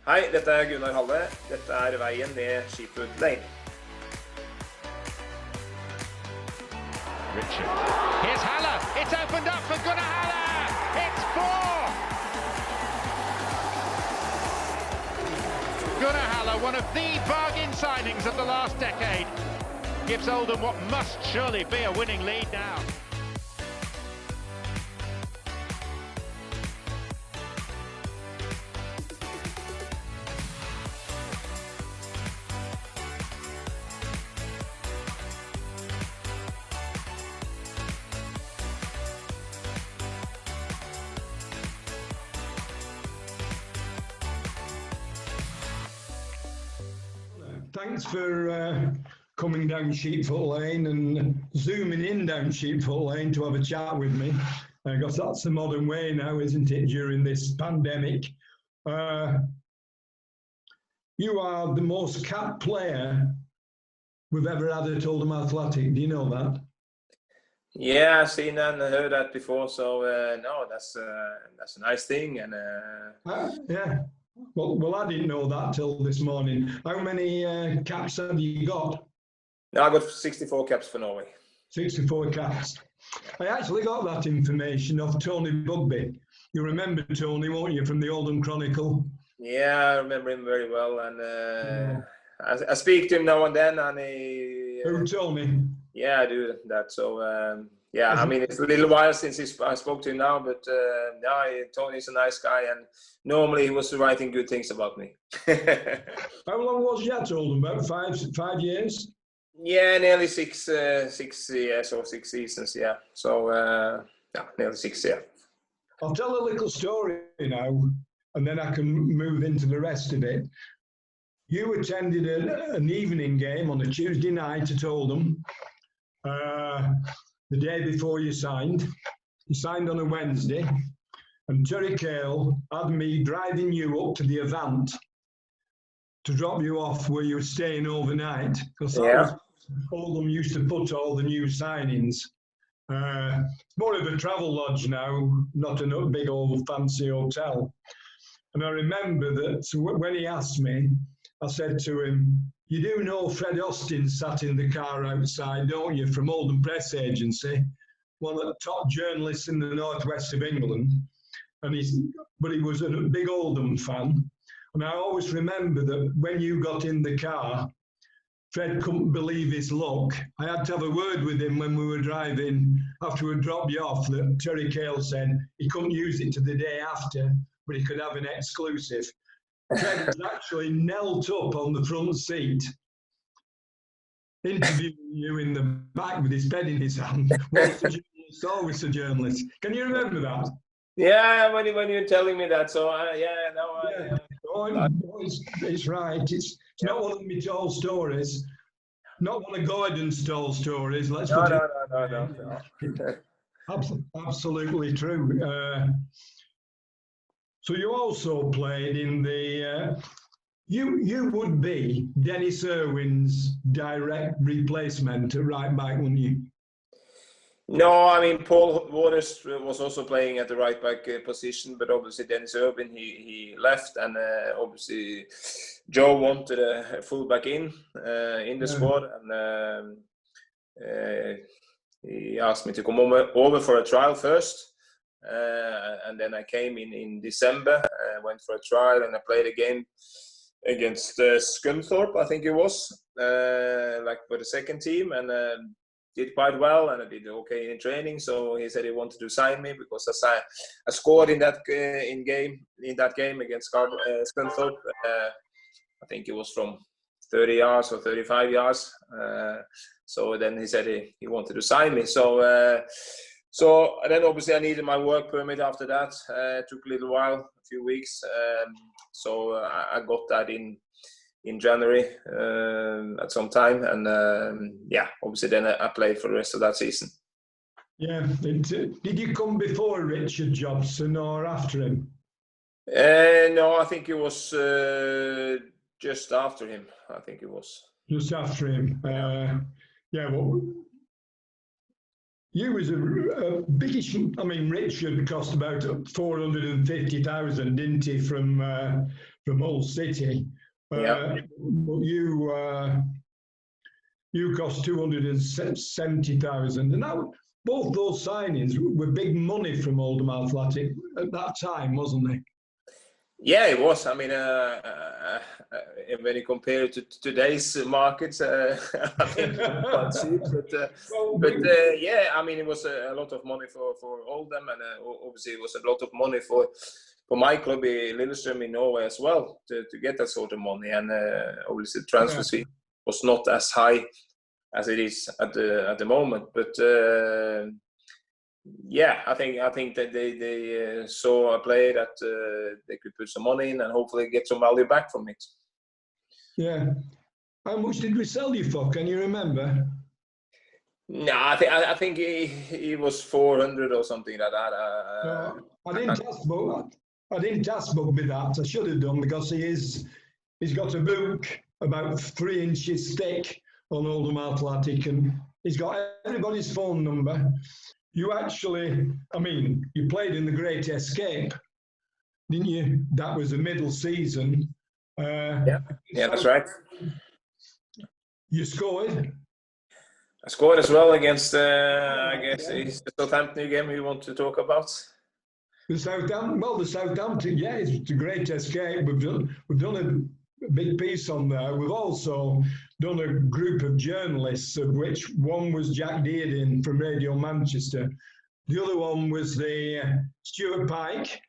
Hei, dette Gunnar Halle. Dette veien ned Sheepfoot Lane. Richard. Here's Halle. It's opened up for Gunnar Halle. It's 4. Gunnar Halle, one of the bargain signings of the last decade, gives Oldham what must surely be a winning lead now. Thanks for coming down Sheepfoot Lane and zooming in down Sheepfoot Lane to have a chat with me. Because that's the modern way now, isn't it, during this pandemic? You are the most capped player we've ever had at Oldham Athletic. Do you know that? Yeah, I've seen and heard that before. So no, that's a nice thing. And yeah. Well, I didn't know that till this morning. How many caps have you got? No, I got 64 caps for Norway. 64 caps. I actually got that information off Tony Bugby. You remember Tony, won't you, from the Oldham Chronicle? Yeah, I remember him very well. And I speak to him now and then. And he, Who, Tony? Yeah, I do that. So yeah, I mean, it's a little while since I spoke to him now, but yeah, Tony's a nice guy, and normally he was writing good things about me. How long was you at Oldham? About 5 years? Yeah, nearly 6 years or 6 seasons. Yeah, so yeah, nearly 6 years. I'll tell a little story now, and then I can move into the rest of it. You attended an evening game on a Tuesday night at Oldham. The day before you signed. You signed on a Wednesday, and Terry Cale had me driving you up to the Avant to drop you off where you were staying overnight. Because Oldham used to put all the new signings. More of a travel lodge now, not a big old fancy hotel. And I remember that when he asked me, I said to him, "You do know Fred Austin sat in the car outside, don't you, from Oldham Press Agency, one of the top journalists in the northwest of England." But he was a big Oldham fan. And I always remember that when you got in the car, Fred couldn't believe his luck. I had to have a word with him when we were driving, after we dropped you off, that Terry Cale said he couldn't use it to the day after, but he could have an exclusive. Fred was actually knelt up on the front seat, interviewing you in the back with his pen in his hand. Once a journalist, always a journalist. Can you remember that? Yeah, when you're telling me that, so yeah, no, yeah. It's right. It's not one of my tall stories. Not one of Gordon's tall stories. Let's put it. No. Absolutely true. So you also played in the, you would be Dennis Irwin's direct replacement at right back, wouldn't you? No, I mean, Paul Waters was also playing at the right back position, but obviously Dennis Irwin, he left, and obviously Joe wanted a fullback in the squad, and he asked me to come over for a trial first. And then I came in December, went for a trial, and I played a game against Scunthorpe, I think it was, like for the second team, and did quite well, and I did okay in training. So he said he wanted to sign me because I scored in that game against Scunthorpe. I think it was from 30 yards or 35 yards. So then he said he wanted to sign me. So and then obviously I needed my work permit after that. It took a little while, a few weeks. So I got that in January at some time, and yeah, obviously then I played for the rest of that season. Yeah. Did you come before Richard Jobson or after him? No, I think it was just after him. I think it was just after him. Yeah. Well, you was a biggish. I mean, Richard cost about 450,000, didn't he, from from Hull City. Yeah. But you cost 270,000, and both those signings were big money from Oldham Athletic at that time, wasn't they? Yeah, it was. I mean, when you compare it to today's markets, I think it was quite cheap. But yeah, I mean, it was a lot of money for Oldham, and obviously it was a lot of money for my club, Lillestrøm in Norway as well, to get that sort of money. And obviously the transfer fee was not as high as it is at the moment. But yeah, I think that they saw a player that they could put some money in and hopefully get some value back from it. Yeah. How much did we sell you for? Can you remember? No, I think he was 400 or something like that. I didn't ask Bugby that. I should have done, because he's got a book about 3 inches thick on Oldham Athletic, and he's got everybody's phone number. You actually, I mean, you played in the Great Escape, didn't you? That was a middle season. Yeah, that's right. You scored. I scored as well against, I guess, it's the Southampton game you want to talk about. The Southampton, yeah, it's a Great Escape. We've done a big piece on there. We've also done a group of journalists, of which one was Jack Dearden from Radio Manchester. The other one was the Stuart Pike.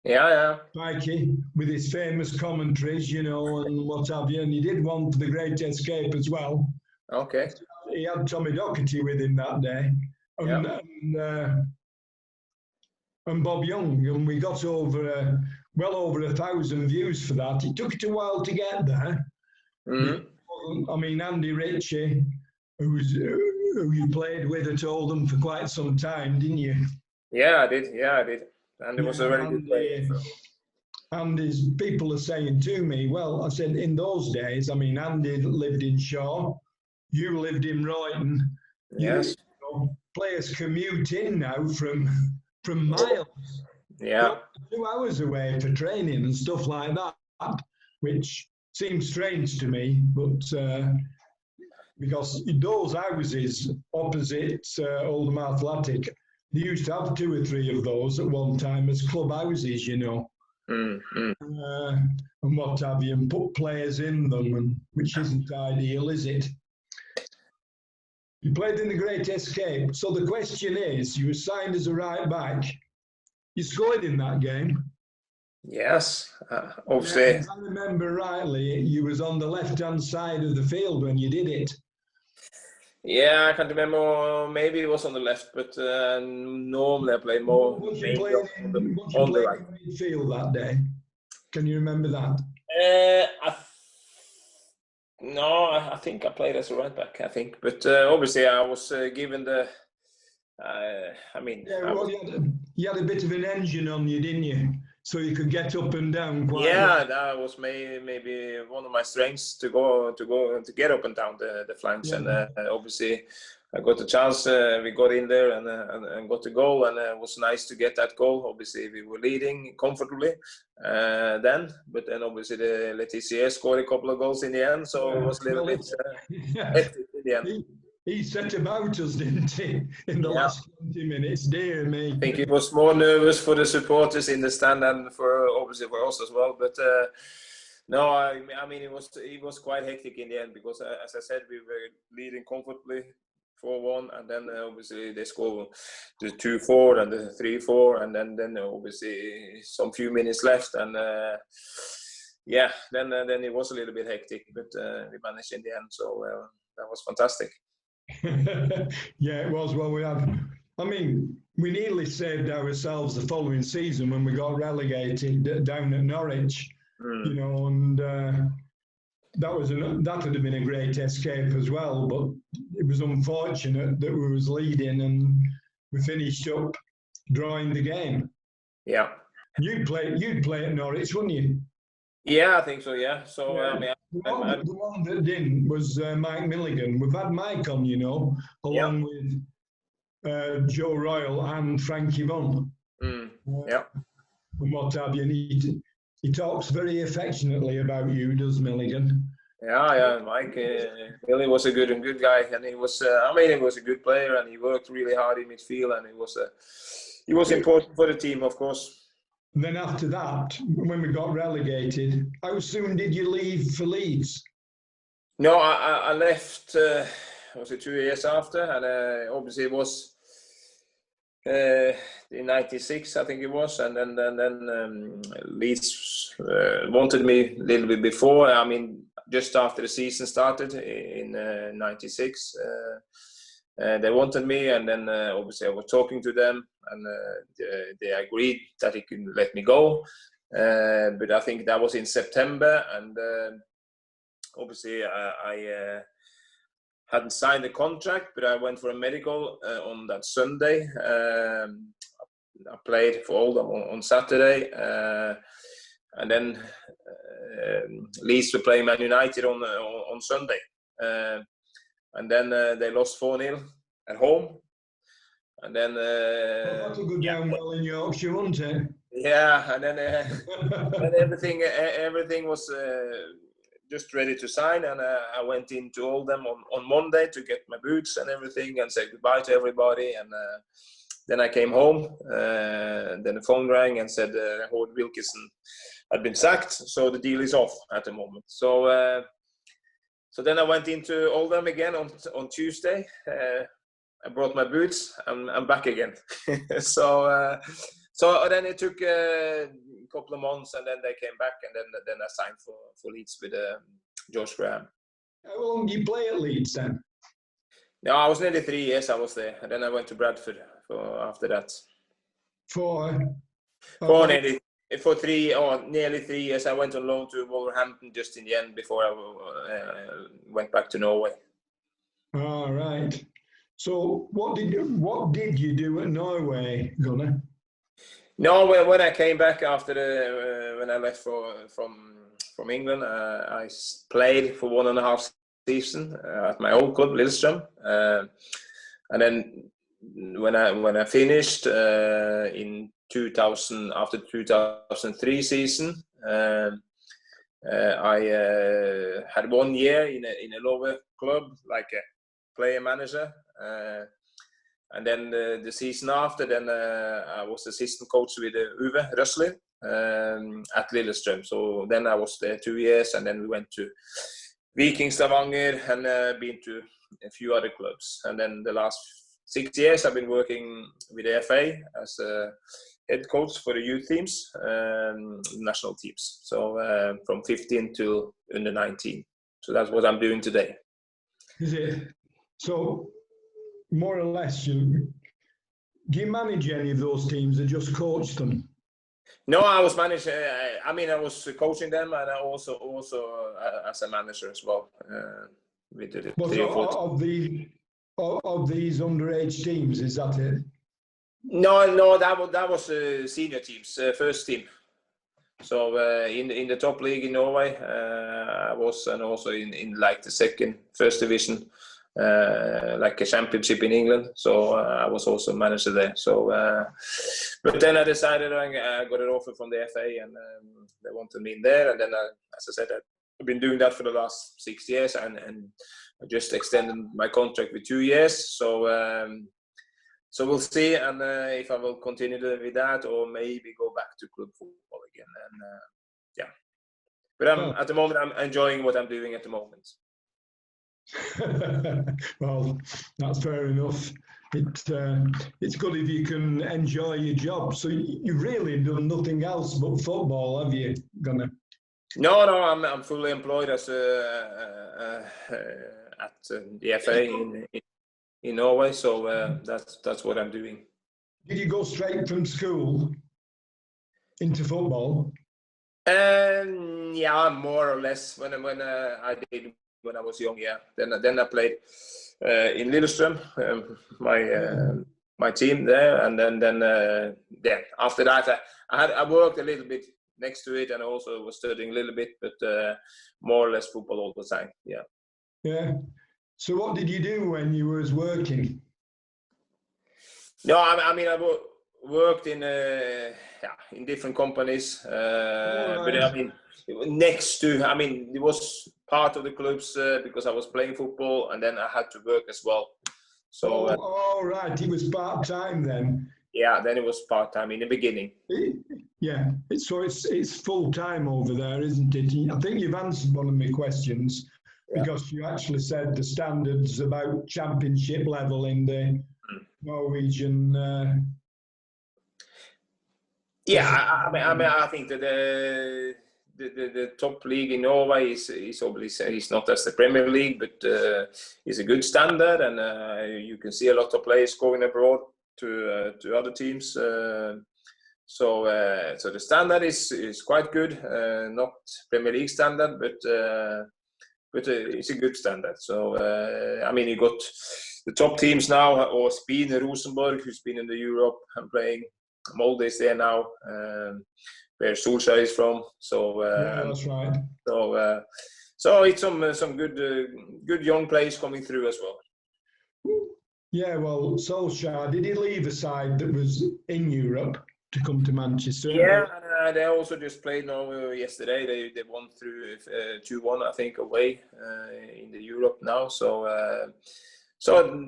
Yeah. Pikey, with his famous commentaries, you know, and what have you. And he did one for the Great Escape as well. Okay. He had Tommy Docherty with him that day. And Bob Young, and we got over well over 1,000 views for that. It took it a while to get there. Mm-hmm. I mean, Andy Ritchie, who you played with at Oldham for quite some time, didn't you? Yeah, I did. And it was a very good player. So. And as people are saying to me, well, I said, in those days, I mean, Andy lived in Shaw, you lived in Royton. Yes. Players commute in now from miles. Yeah. 2 hours away for training and stuff like that, which seems strange to me, but because those houses opposite Oldham Athletic, they used to have 2 or 3 of those at one time as club houses, you know. And what have you, and put players in them, and which isn't ideal, is it? You played in the Great Escape. So the question is, you were signed as a right back. You scored in that game. Yes, obviously. If I remember rightly, you was on the left-hand side of the field when you did it. Yeah, I can't remember. Maybe it was on the left, but normally I play more on the right midfield that day. Can you remember that? No, I think I played as a right back. I think, but obviously I was given the. I mean, yeah, well, you had a bit of an engine on you, didn't you? So you could get up and down quite well. That was maybe one of my strengths to get up and down the flanks, and obviously I got the chance. We got in there and got the goal, and it was nice to get that goal. Obviously we were leading comfortably then, but then obviously the Latics scored a couple of goals in the end, so it was a little bit hectic in the end. He set about us, didn't he, in the last 20 minutes? Dear me. I think he was more nervous for the supporters in the stand than obviously for us as well. But no, I mean it was quite hectic in the end, because as I said, we were leading comfortably 4-1, and then obviously they scored the 2-4 and the 3-4, and then obviously some few minutes left, and then it was a little bit hectic, but we managed in the end, so that was fantastic. Yeah, it was. Well, we nearly saved ourselves the following season when we got relegated down at Norwich, you know, and that would have been a great escape as well, but it was unfortunate that we was leading and we finished up drawing the game. Yeah. You'd play at Norwich, wouldn't you? Yeah, I think so, yeah. So, the one that didn't was Mike Milligan. We've had Mike on, you know, along with Joe Royle and Frankie Bunn. Yeah. And what have you. And He talks very affectionately about you, does Milligan? Yeah, Mike. Billy was a good guy, and he was. He was a good player, and he worked really hard in midfield, and he was important for the team, of course. And then after that, when we got relegated, how soon did you leave for Leeds? No, I left. Was it 2 years after? And obviously it was in '96, I think it was, and then Leeds wanted me a little bit before. I mean, just after the season started in '96. They wanted me, and then obviously I was talking to them, and they agreed that he could let me go. But I think that was in September, and obviously I hadn't signed the contract, but I went for a medical on that Sunday. I played for Oldham on Saturday, and then Leeds were playing Man United on Sunday. And then they lost 4-0 at home. And then that'll go down well in Yorkshire, won't it? Yeah, and then and everything was just ready to sign, and I went into Oldham on Monday to get my boots and everything, and say goodbye to everybody. And then I came home. Then the phone rang and said Howard Wilkinson had been sacked, so the deal is off at the moment. So then I went into Oldham again on Tuesday. I brought my boots. I'm back again. So then it took a couple of months, and then they came back, and then I signed for Leeds with George Graham. How long did you play at Leeds then? No, I was nearly 3 years. I was there, and then I went to Bradford after that. For nearly 3 years. I went on loan to Wolverhampton just in the end before I went back to Norway. All right. So what did you do at Norway, Gunnar? No, when I came back after when I left from England, I played for 1.5 seasons at my old club, Lillestrøm, and then when I finished in 2000, after 2003 season, I had 1 year in a lower club, like a player manager, and then the season after, then I was assistant coach with Uwe Røsler at Lillestrøm. So then I was there 2 years, and then we went to Viking Stavanger and been to a few other clubs. And then the last 6 years I've been working with the FA as a head coach for the youth teams, national teams. So from 15 to under 19. So that's what I'm doing today. Is it? So more or less, do you manage any of those teams or just coach them? No, I was managing. I was coaching them, and I also as a manager as well. With the 3 or 4 of these underage teams, is that it? No, that was senior teams, first team. So in the top league in Norway, I was, and also in like the first division, like a championship in England. So I was also manager there. So, but then I decided I got an offer from the FA, and they wanted me in there. And then, as I said, I've been doing that for the last 6 years, and I just extended my contract with 2 years. So we'll see, and if I will continue with that, or maybe go back to club football again. And yeah, but at the moment I'm enjoying what I'm doing at the moment. Well, that's fair enough. It's good if you can enjoy your job. So you've really done nothing else but football, have you, Gunnar? No, I'm fully employed as at the FA in Norway. So that's what I'm doing. Did you go straight from school into football? Yeah, more or less. When I did when I was young, yeah. Then I played in Lillestrøm, my team there, and then after that I worked a little bit next to it, and also was studying a little bit, but more or less football all the time. Yeah. Yeah. So what did you do when you was working? No, I worked in different companies, but I mean, it was part of the clubs because I was playing football, and then I had to work as well. So, right, it was part-time then. Yeah, then it was part-time in the beginning. Yeah, so it's full-time over there, isn't it? I think you've answered one of my questions because you actually said the standards about championship level in the Norwegian. I think that the top league in Norway is obviously not as the Premier League, but is a good standard, and you can see a lot of players going abroad to other teams. So the standard is quite good, not Premier League standard, but it's a good standard. So I mean, you got the top teams now, or Spien Rosenborg, who's been in the Europe and playing. Molde is there now, where Solskjaer is from. So that's right. So it's some good young players coming through as well. Yeah, well, Solskjaer, did he leave a side that was in Europe to come to Manchester? Yeah, and they also just played Norway yesterday. They won through 2-1, I think, away in the Europe now. So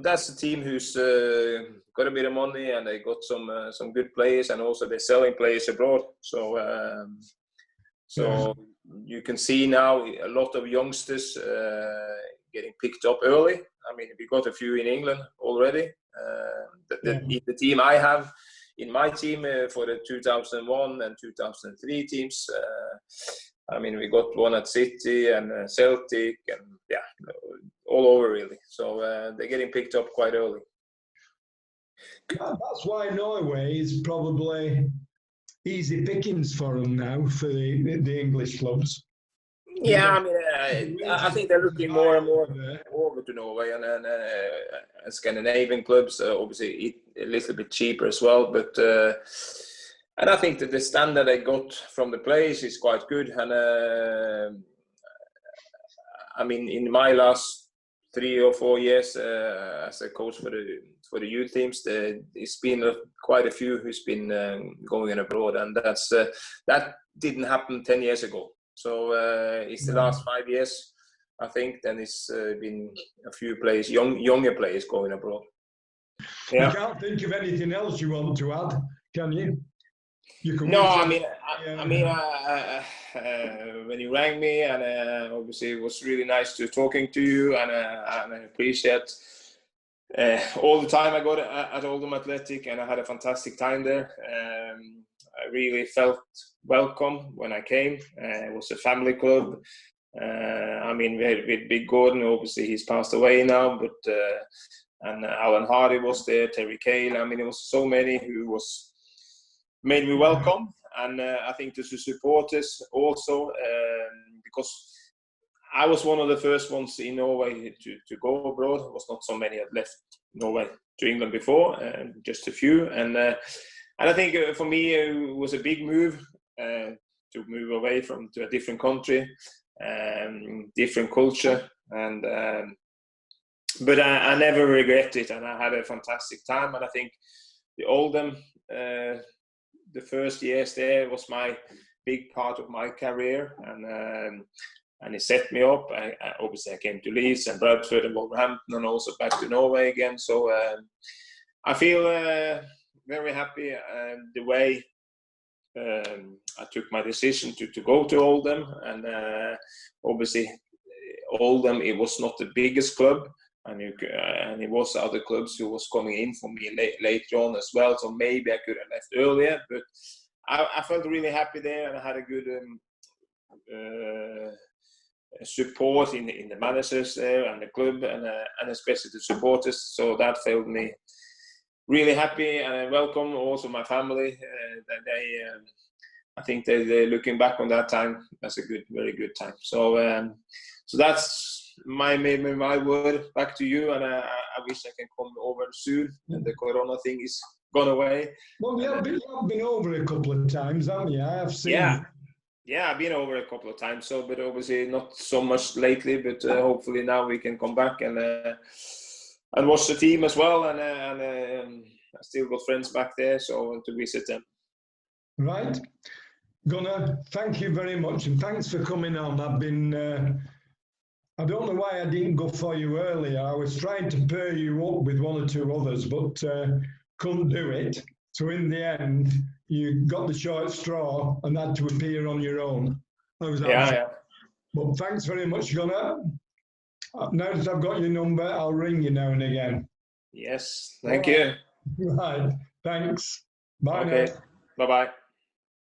that's the team who's got a bit of money, and they got some good players, and also they're selling players abroad. So you can see now a lot of youngsters getting picked up early. I mean, we got a few in England already. The team I have in my team for the 2001 and 2003 teams, I mean, we got one at City and Celtic, and all over really. So they're getting picked up quite early. That's why Norway is probably easy pickings for them now, for the English clubs. Yeah, I mean, I think they're looking more and more over to Norway, and Scandinavian clubs, obviously a little bit cheaper as well. But and I think that the standard they got from the players is quite good. And I mean, in my last 3 or 4 years as a coach for the youth teams, there's been quite a few who's been going abroad, and that didn't happen 10 years ago. So it's the last 5 years, I think. Then it's been a few players, younger players, going abroad. Yeah. You can't think of anything else you want to add, can you? When you rang me, and obviously it was really nice talking to you, and I appreciate all the time I got at Oldham Athletic, and I had a fantastic time there. I really felt welcome when I came. It was a family club. I mean, with Big Gordon, obviously he's passed away now, but and Alan Hardy was there, Terry Cale. I mean, it was so many who made me welcome, and I think the supporters also, because I was one of the first ones in Norway to go abroad. There was not so many had left Norway to England before, just a few, and I think for me it was a big move to move away to a different country, different culture, and but I never regret it, and I had a fantastic time. And I think the Oldham, the first years there was my big part of my career, and it set me up. Obviously I came to Leeds and Bradford and Wolverhampton, and also back to Norway again. So I feel very happy the way I took my decision to go to Oldham, and obviously Oldham, it was not the biggest club, and it was other clubs who was coming in for me later on as well. So maybe I could have left earlier, but I felt really happy there, and I had a good support in the managers there and the club, and especially the supporters. So that felt me really happy, and I welcome also my family. I think they're looking back on that time as a very good time. So that's my word back to you, and I wish I can come over soon. And the Corona thing is gone away. Well, you've been over a couple of times, haven't you? I have seen. Yeah, I've been over a couple of times. So, but obviously not so much lately. But hopefully now we can come back and watch the team as well, and I still got friends back there, so I want to visit them. Right. Gunnar, thank you very much, and thanks for coming on. I've been, I don't know why I didn't go for you earlier. I was trying to pair you up with one or two others, but couldn't do it. So in the end, you got the short straw and had to appear on your own. Yeah. But thanks very much, Gunnar. Now that I've got your number, I'll ring you now and again. Yes, thank you. Right, thanks. Bye Okay, now. bye-bye.